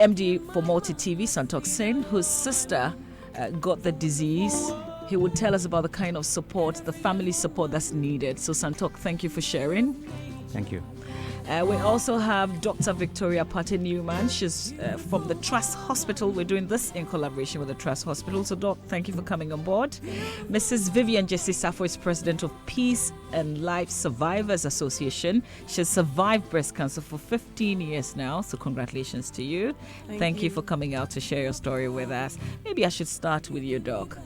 MD for Multi TV, Santok Singh, whose sister got the disease. He would tell us about the kind of support, the family support that's needed. So Santok, thank you for sharing. Thank you. We also have Dr. Victoria Pate Newman. She's from the Trust Hospital. We're doing this in collaboration with the Trust Hospital. So, Doc, thank you for coming on board. Mrs. Vivian Jesse Safo is president of Peace and Life Survivors Association. She's survived breast cancer for 15 years now. So, congratulations to you. Thank you for coming out to share your story with us. Maybe I should start with you, Doc.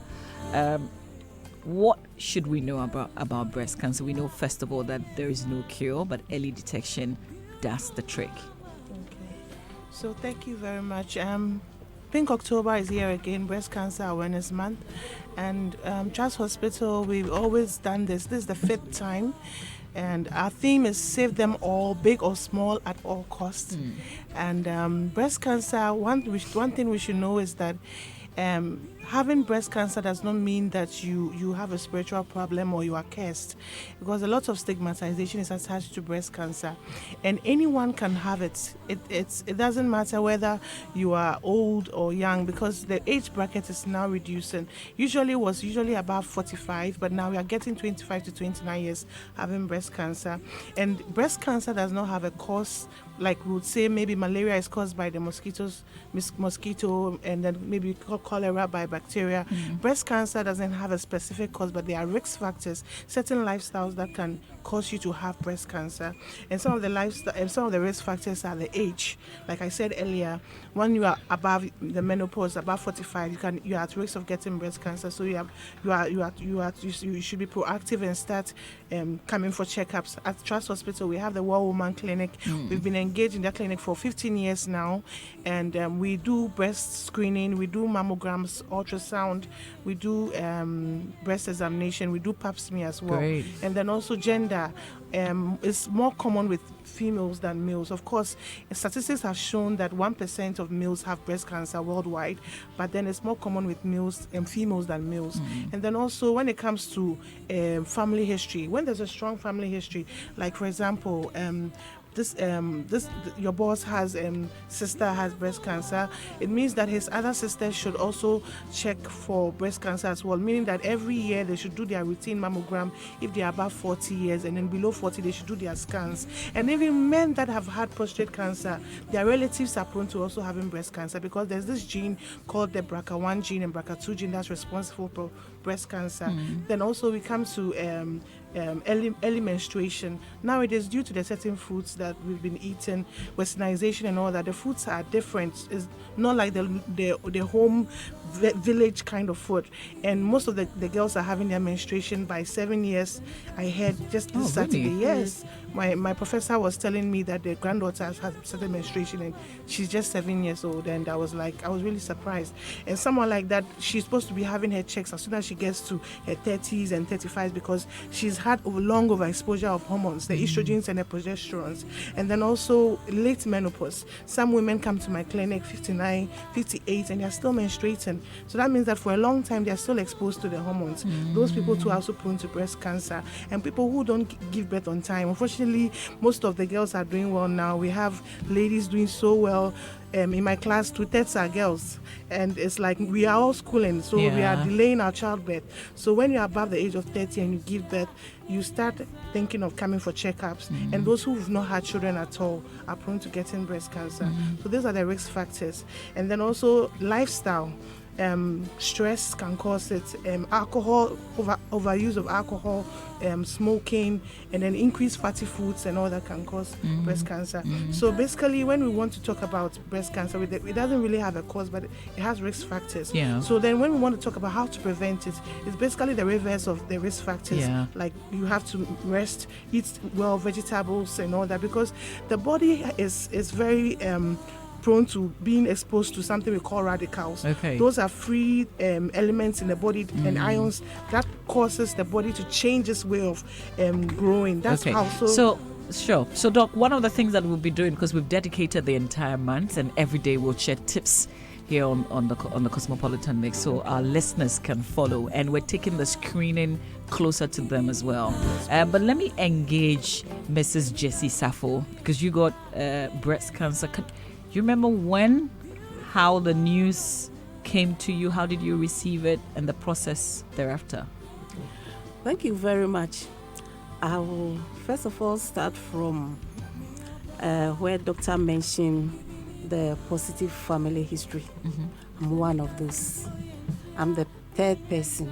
What should we know about breast cancer? We know, first of all, that there is no cure, but early detection does the trick. Okay. So thank you very much. Pink October is here again, Breast Cancer Awareness Month. And Trust Hospital, we've always done this. This is the 5th time. And our theme is save them all, big or small, at all costs. And breast cancer, one thing we should know is that having breast cancer does not mean that you have a spiritual problem or you are cursed, because a lot of stigmatization is attached to breast cancer, and anyone can have it. It doesn't matter whether you are old or young, because the age bracket is now reducing. Usually was above 45, but now we are getting 25 to 29 years having breast cancer. And breast cancer does not have a cause, like we would say maybe malaria is caused by the mosquito, and then maybe cholera by bacteria. Breast cancer doesn't have a specific cause, but there are risk factors, certain lifestyles that can cause you to have breast cancer. And some of the risk factors are the age. Like I said earlier, when you are above the menopause, above 45, you are at risk of getting breast cancer. So you should be proactive and start coming for checkups. At Trust Hospital, we have the War Woman Clinic. We've been engaged in that clinic for 15 years now, and we do breast screening, we do mammograms, ultrasound, we do breast examination, we do pap smear as well. Great. And then also gender is more common with females than males. Of course, statistics have shown that 1% of males have breast cancer worldwide, but then it's more common with males and females than males. And then also when it comes to family history, when there's a strong family history, like for example, your boss has sister has breast cancer, it means that his other sisters should also check for breast cancer as well, meaning that every year they should do their routine mammogram if they are above 40 years, and then below 40 they should do their scans. And even men that have had prostate cancer, their relatives are prone to also having breast cancer, because there's this gene called the BRCA1 gene and BRCA2 gene that's responsible for breast cancer. Then also we come to early menstruation. Now it is due to the certain foods that we've been eating, westernization and all that. The foods are different. It's not like the home village kind of food. And most of the girls are having their menstruation by 7 years. I heard just this Saturday. Really? Yes. My professor was telling me that their granddaughter has started menstruation and she's just 7 years old, and I was really surprised. And someone like that, she's supposed to be having her checks as soon as she gets to her 30s and 35s, because she's had long overexposure of hormones, the estrogens and the progesterones. And then also late menopause. Some women come to my clinic 59, 58, and they're still menstruating. So that means that for a long time they're still exposed to the hormones. Those people too are also prone to breast cancer. And people who don't give birth on time, unfortunately, most of the girls are doing well now. We have ladies doing so well. In my class, 2/3 are girls, and it's like we are all schooling, so we are delaying our childbirth. So when you're above the age of 30 and you give birth, you start thinking of coming for checkups. And those who've not had children at all are prone to getting breast cancer. So these are the risk factors. And then also lifestyle. Stress can cause it, alcohol, overuse of alcohol, smoking, and then increased fatty foods and all that can cause breast cancer. So basically, when we want to talk about breast cancer, it doesn't really have a cause, but it has risk factors. So then when we want to talk about how to prevent it, it's basically the reverse of the risk factors. Like you have to rest, eat well, vegetables and all that, because the body is very prone to being exposed to something we call radicals. Those are free elements in the body and ions that causes the body to change its way of growing. That's how. Sure. So, Doc, one of the things that we'll be doing, because we've dedicated the entire month, and every day we'll share tips here on the Cosmopolitan Mix, so our listeners can follow, and we're taking the screening closer to them as well. But let me engage Mrs. Jessie Safo, because you got breast cancer. You remember when how the news came to you? How did you receive it and the process thereafter? Thank you very much. I will first of all start from where doctor mentioned the positive family history. I'm one of those. I'm the third person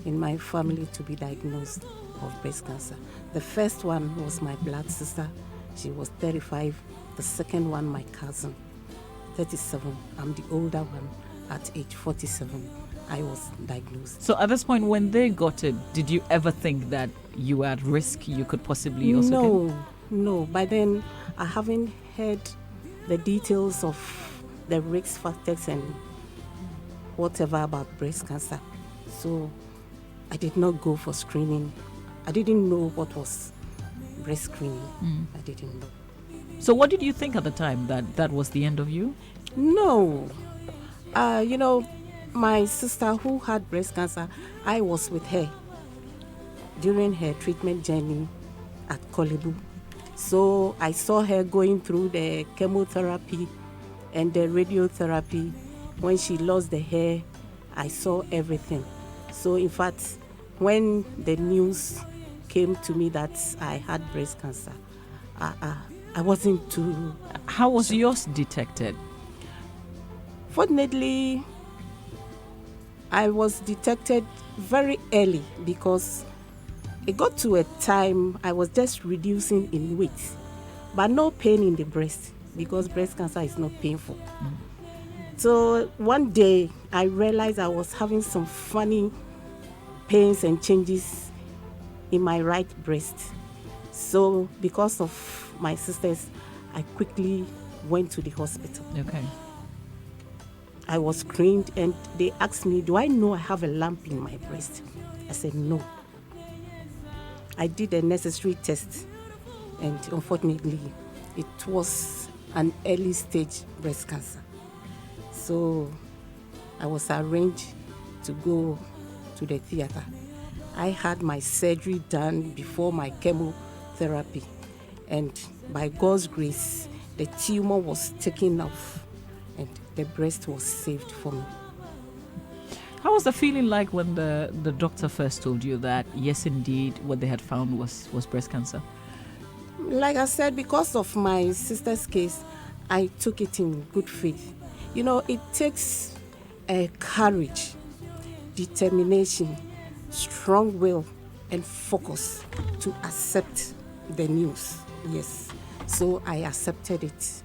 in my family to be diagnosed of breast cancer. The first one was my blood sister. She was 35. The second one, my cousin, 37. I'm the older one. At age 47, I was diagnosed. So at this point, when they got it, did you ever think that you were at risk? You could possibly also No. By then, I haven't heard the details of the risk factors and whatever about breast cancer. So I did not go for screening. I didn't know what was breast screening. I didn't know. So what did you think at the time, that was the end of you? No. My sister who had breast cancer, I was with her during her treatment journey at Kolebu. So I saw her going through the chemotherapy and the radiotherapy. When she lost the hair, I saw everything. So in fact, when the news came to me that I had breast cancer, I wasn't too... How was yours detected? Fortunately, I was detected very early because it got to a time I was just reducing in weight, but no pain in the breast because breast cancer is not painful. So one day I realized I was having some funny pains and changes in my right breast. So because of my sisters, I quickly went to the hospital. Okay. I was screened and they asked me, do I know I have a lump in my breast? I said, no. I did a necessary test and unfortunately it was an early stage breast cancer. So I was arranged to go to the theater. I had my surgery done before my chemotherapy and by God's grace, the tumor was taken off and the breast was saved for me. How was the feeling like when the doctor first told you that, yes, indeed, what they had found was breast cancer? Like I said, because of my sister's case, I took it in good faith. It takes courage, determination, strong will, and focus to accept the news. Yes. So I accepted it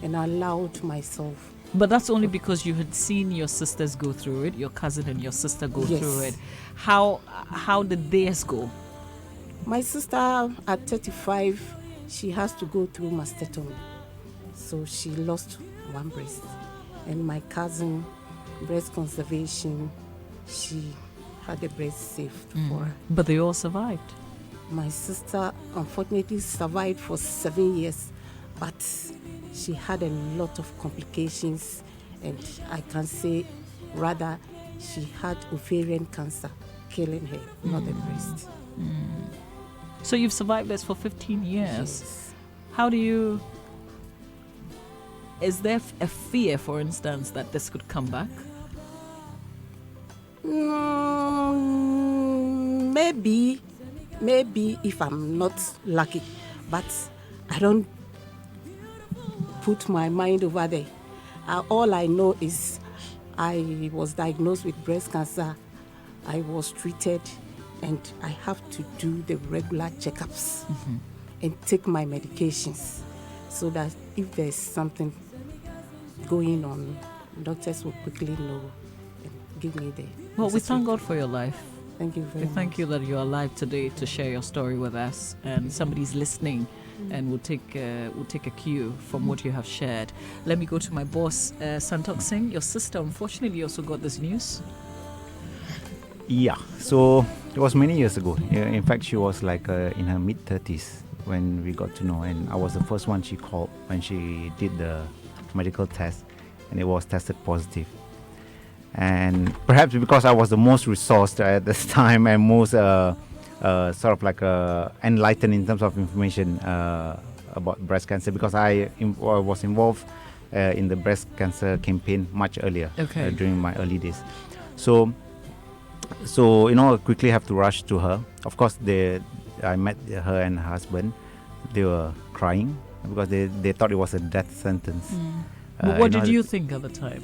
and allowed myself. But that's only because you had seen your sisters go through it, your cousin and your sister go through it. How did theirs go? My sister at 35, she has to go through mastectomy. So she lost one breast. And my cousin, breast conservation, she had the breast saved for her. But they all survived. My sister unfortunately survived for 7 years, but she had a lot of complications, and I can say rather she had ovarian cancer killing her, not the breast. So you've survived this for 15 years. Yes. How do you... Is there a fear, for instance, that this could come back? Maybe if I'm not lucky, but I don't put my mind over there. All I know is I was diagnosed with breast cancer. I was treated and I have to do the regular checkups and take my medications so that if there's something going on, doctors will quickly know and give me the... Well, we thank God for your life. Thank you very much. We thank you that you're alive today to share your story with us, and somebody's listening and will take a cue from what you have shared. Let me go to my boss, Santok Singh. Your sister, unfortunately, also got this news. Yeah, so it was many years ago. In fact, she was like in her mid-30s when we got to know, and I was the first one she called when she did the medical test, and it was tested positive. And perhaps because I was the most resourced at this time and most sort of like enlightened in terms of information about breast cancer, because I was involved in the breast cancer campaign much earlier, Okay. during my early days. So I quickly have to rush to her. Of course, I met her and her husband. They were crying because they thought it was a death sentence. But what did you think at the time?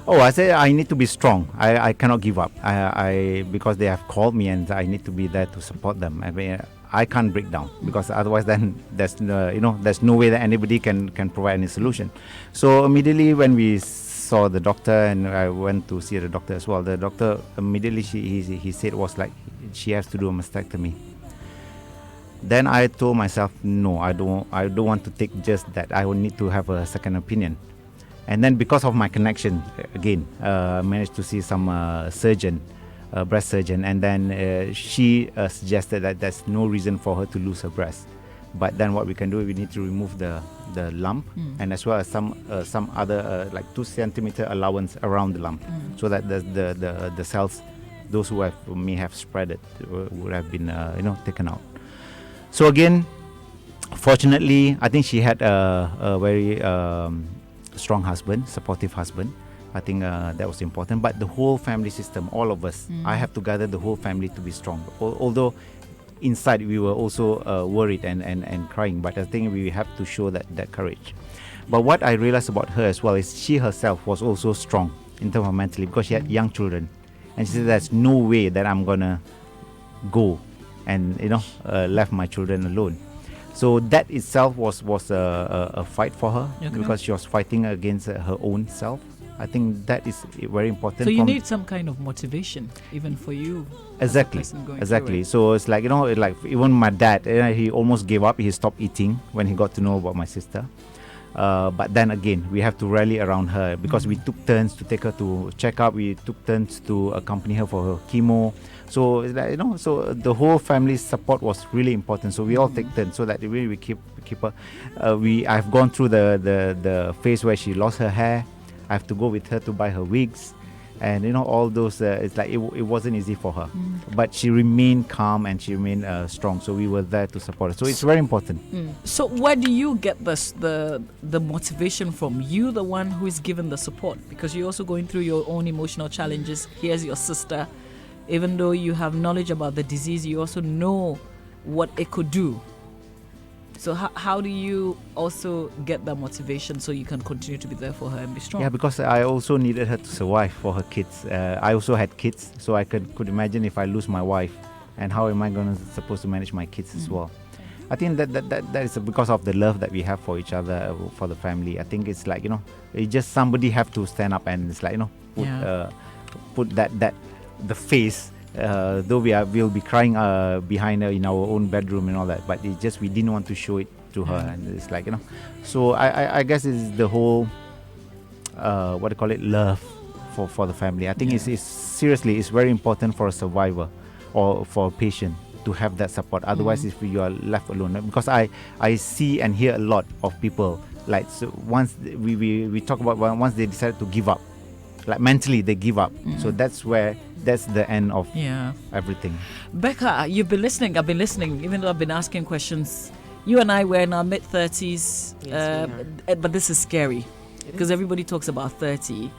Oh, I said I need to be strong. I cannot give up. I because they have called me and I need to be there to support them. I mean, I can't break down because otherwise then there's no way that anybody can provide any solution. So immediately when we saw the doctor, and I went to see the doctor as well, the doctor immediately he said was like she has to do a mastectomy. Then I told myself, no, I don't want to take just that. I will need to have a second opinion. And then because of my connection, again, managed to see some surgeon, breast surgeon, and then she suggested that there's no reason for her to lose her breast. But then what we can do, we need to remove the lump, and as well as some other like 2 centimeter allowance around the lump, so that the cells, those who may have spread it, would have been taken out. So again, fortunately, I think she had a very strong husband, supportive husband. I think that was important. But the whole family system, all of us, I have to gather the whole family to be strong. Although inside we were also worried and crying, but I think we have to show that courage. But what I realized about her as well is she herself was also strong in terms of mentally, because she had young children, and she said there's no way that I'm gonna go and left my children alone. So that itself was a fight for her, because she was fighting against her own self. I think that is very important. So you need some kind of motivation, even for you. Exactly. So it's like like even my dad, he almost gave up. He stopped eating when he got to know about my sister. But then again, we have to rally around her, because we took turns to take her to check up. We took turns to accompany her for her chemo. So it's like, so the whole family's support was really important. So we all take turns, so that we keep her. I've gone through the phase where she lost her hair. I have to go with her to buy her wigs, and all those. It's like it wasn't easy for her, but she remained calm and she remained strong. So we were there to support her. So it's very important. So where do you get the motivation from? You, the one who is given the support, because you're also going through your own emotional challenges. Here's your sister. Even though you have knowledge about the disease, you also know what it could do. So how do you also get that motivation so you can continue to be there for her and be strong? Yeah, because I also needed her to survive for her kids. I also had kids, so I could imagine if I lose my wife, and how am I supposed to manage my kids as well. I think that is because of the love that we have for each other, for the family. I think it's like it's just somebody have to stand up, and it's like put that the face. Though we'll be crying behind her in our own bedroom and all that, but it's just we didn't want to show it to her, and it's like So I guess it's the whole love for the family. I think it's very important for a survivor or for a patient to have that support. Otherwise, if you are left alone, because I see and hear a lot of people, like, so once we talk about once they decide to give up, like mentally they give up. So that's the end of everything. Becca, you've been listening. I've been listening, even though I've been asking questions. You and I were in our mid-30s, but this is scary because everybody talks about 30.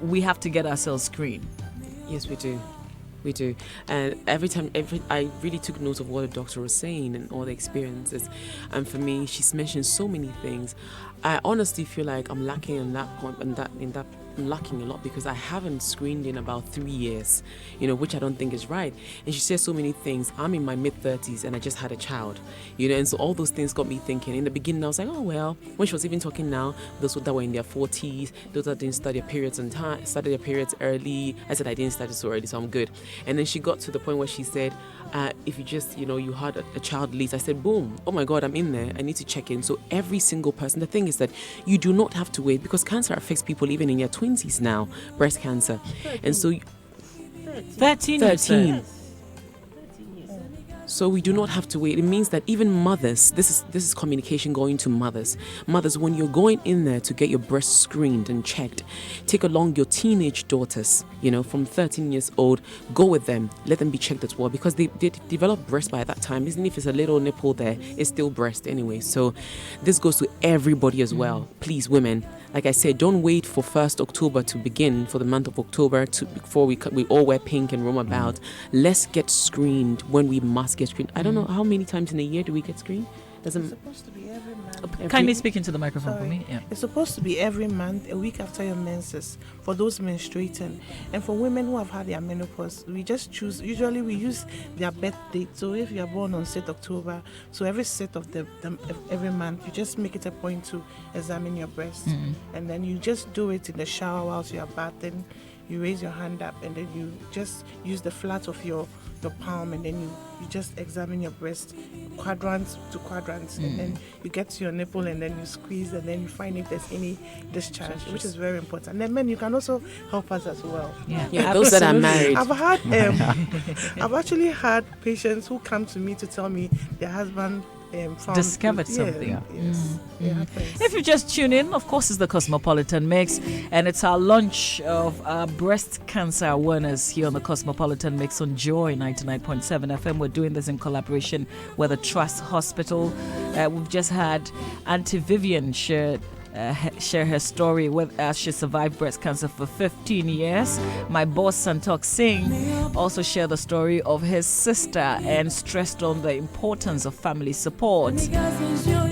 We have to get ourselves screened. Yes, we do. We do. And I really took note of what the doctor was saying and all the experiences. And for me, she's mentioned so many things. I honestly feel like I'm lacking in that point, I'm lacking a lot, because I haven't screened in about 3 years, which I don't think is right. And she says so many things. I'm in my mid-30s and I just had a child, and so all those things got me thinking. In the beginning, I was like, oh, well, when she was even talking now, those that were in their 40s, those that didn't start their periods on time, started their periods early. I said I didn't start it so early, so I'm good. And then she got to the point where she said, if you just, you had a child late. I said, boom, oh my God, I'm in there. I need to check in. So every single person, the thing is that you do not have to wait, because cancer affects people even in their 20s now, breast cancer. 13. And so 13. So we do not have to wait. It means that even mothers, this is communication going to mothers. Mothers, when you're going in there to get your breast screened and checked, take along your teenage daughters, from 13 years old, go with them, let them be checked as well, because they develop breast by that time. Even if it's a little nipple there, it's still breast anyway. So this goes to everybody as well. Please, women, like I said, don't wait for 1st October to begin, for the month of October before we all wear pink and roam about. Let's get screened when we must get screened. I don't know how many times in a year do we get screened? It's supposed to be every month. Kindly speak into the microphone for Sorry. me. Yeah. It's supposed to be every month, a week after your menses, for those menstruating. And for women who have had their menopause, we just choose, usually we use their birth date. So if you are born on 6th October, so every 6th of every month, you just make it a point to examine your breast. And then you just do it in the shower whilst you are bathing. You raise your hand up and then you just use the flat of your palm, and then you just examine your breast quadrants to quadrants, and then you get to your nipple and then you squeeze, and then you find if there's any discharge, which is very important. And then men, you can also help us as well. Yeah, those that are married. I've actually had patients who come to me to tell me their husband found discovered yeah, something. Yes, it happens. If you just tune in, of course, it's the Cosmopolitan Mix, and it's our launch of our breast cancer awareness here on the Cosmopolitan Mix on Joy 99.7 FM. We're doing this in collaboration with the Trust Hospital. We've just had Auntie Vivian share her story with us. She survived breast cancer for 15 years. My boss Santok Singh also shared the story of his sister and stressed on the importance of family support.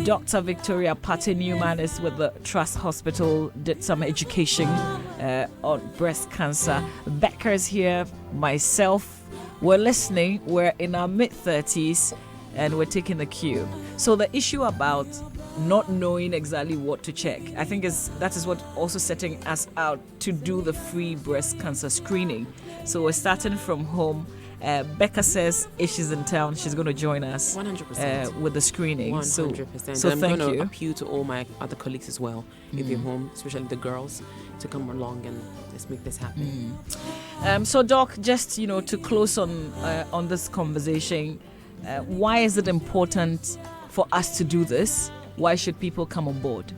Dr. Victoria Pate-Newman is with the Trust Hospital, did some education on breast cancer. Becca's here, myself, we're listening, we're in our mid-30s and we're taking the cue. So the issue about not knowing exactly what to check, I think that is what also setting us out to do the free breast cancer screening. So we're starting from home. Becca says if she's in town, she's going to join us 100% with the screening. 100%. So I'm thank going to you. appeal to all my other colleagues as well, if you're home, especially the girls, to come along and let's make this happen. So Doc, just to close on this conversation, why is it important for us to do this? Why should people come on board?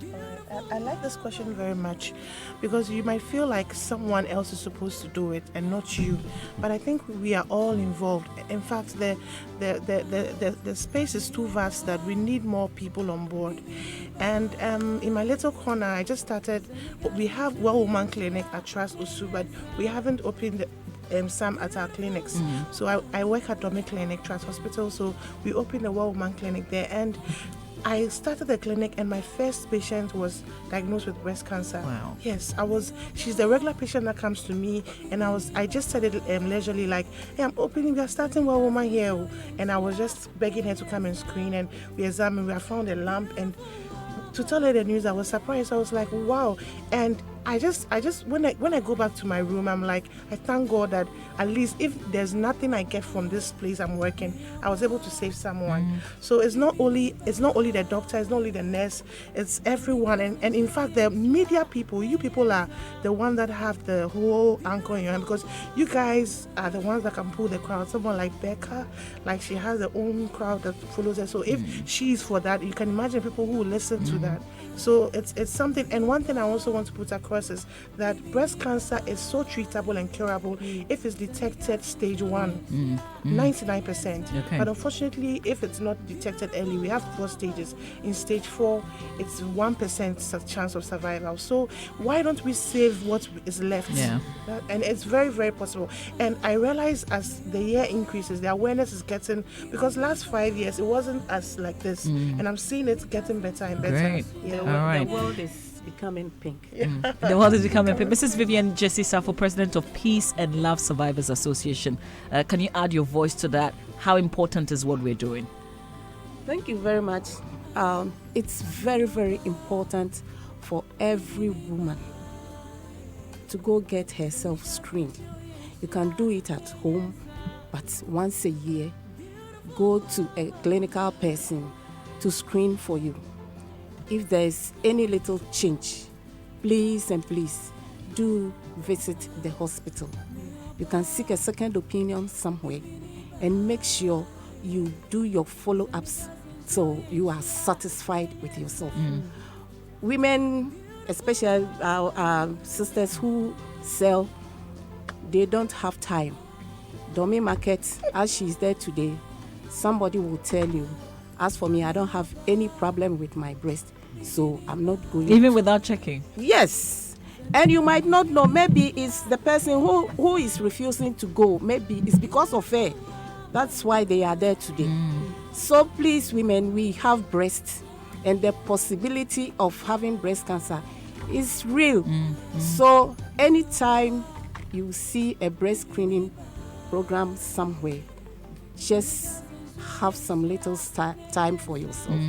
I like this question very much, because you might feel like someone else is supposed to do it and not you, but I think we are all involved. In fact, the space is too vast that we need more people on board. And in my little corner, I just started. We have Well Woman Clinic at Trust Usu, but we haven't opened some at our clinics. So I work at Domi Clinic, Trust Hospital. So we opened a Well Woman Clinic there, and I started the clinic, and my first patient was diagnosed with breast cancer. Wow. Yes, she's the regular patient that comes to me, and I just said it leisurely, like, hey, we are starting Well Woman here. And I was just begging her to come and screen, and we examined, we have found a lump, and to tell her the news, I was surprised. I was like, wow. And I just when I go back to my room, I'm like, I thank God that at least if there's nothing I get from this place I'm working, I was able to save someone. So it's not only the doctor, it's not only the nurse, it's everyone. And in fact, the media people, you people are the ones that have the whole anchor in your hand, because you guys are the ones that can pull the crowd. Someone like Becca, like she has her own crowd that follows her. So if she's for that, you can imagine people who will listen to that. So it's something. And one thing I also want to put across is that breast cancer is so treatable and curable if it's detected stage 1, 99%. Okay. But unfortunately, if it's not detected early, we have 4 stages. In stage 4, it's 1% chance of survival. So why don't we save what is left? Yeah. And it's very, very possible. And I realize as the year increases, the awareness is getting, because last 5 years it wasn't as like this, and I'm seeing it getting better and better. Great. Yeah. All right. The world is becoming pink. The world is becoming pink. Mrs. Vivian Jesse Safo, President of Peace and Love Survivors Association. Can you add your voice to that? How important is what we're doing? Thank you very much. It's very, very important for every woman to go get herself screened. You can do it at home, but once a year, go to a clinical person to screen for you. If there's any little change, please and please do visit the hospital. You can seek a second opinion somewhere and make sure you do your follow-ups so you are satisfied with yourself. Women, especially our sisters who sell, they don't have time. Domi Market, as she's there today, somebody will tell you, as for me, I don't have any problem with my breast. So I'm not going. Even without checking. Yes. And you might not know. Maybe it's the person who is refusing to go. Maybe it's because of her. That's why they are there today. So please, women, we have breasts, and the possibility of having breast cancer is real. So anytime you see a breast screening program somewhere, just have some little time for yourself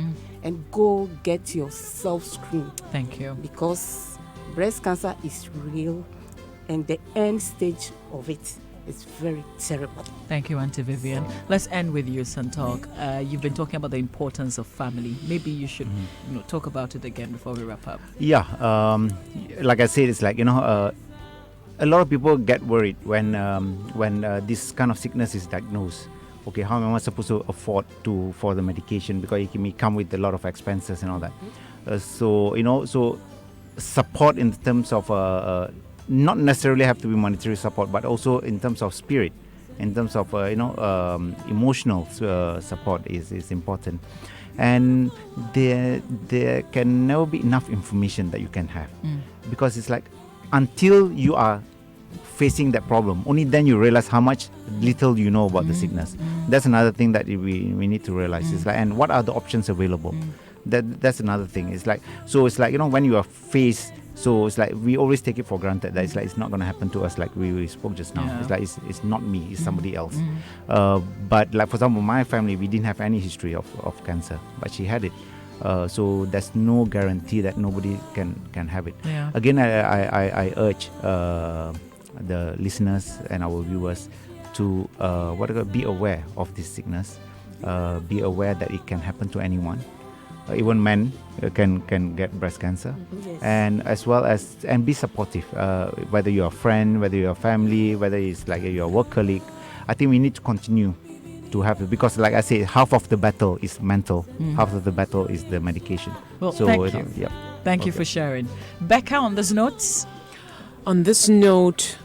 and go get yourself screened. Thank you. Because breast cancer is real, and the end stage of it is very terrible. Thank you, Auntie Vivian. Let's end with you, Santok. You've been talking about the importance of family. Maybe you should talk about it again before we wrap up. Yeah, like I said, it's like, a lot of people get worried when this kind of sickness is diagnosed. Okay, how am I supposed to afford for the medication, because it may come with a lot of expenses and all that. So support in terms of not necessarily have to be monetary support, but also in terms of spirit, in terms of emotional support is important. And there can never be enough information that you can have, because it's like until you are facing that problem, only then you realize how much little you know about the sickness. That's another thing that we need to realize. It's like, and what are the options available? That's another thing. It's like, so it's like, when you are faced, so it's like we always take it for granted that it's like it's not going to happen to us, like we spoke just now. It's like it's not me, it's somebody else. But like, for example, my family, we didn't have any history of cancer, but she had it. So there's no guarantee that nobody can have it. Again, I urge the listeners and our viewers to be aware of this sickness. Be aware that it can happen to anyone. Even men can get breast cancer. And as well as, and be supportive, whether you're a friend, whether you're a family, whether it's like you're a work colleague. I think we need to continue to have it, because like I say, half of the battle is mental, half of the battle is the medication. Well, so thank you. Thank you for sharing. Becca, on this note? On this note,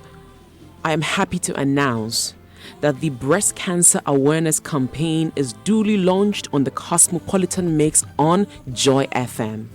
I am happy to announce that the breast cancer awareness campaign is duly launched on the Cosmopolitan Mix on Joy FM.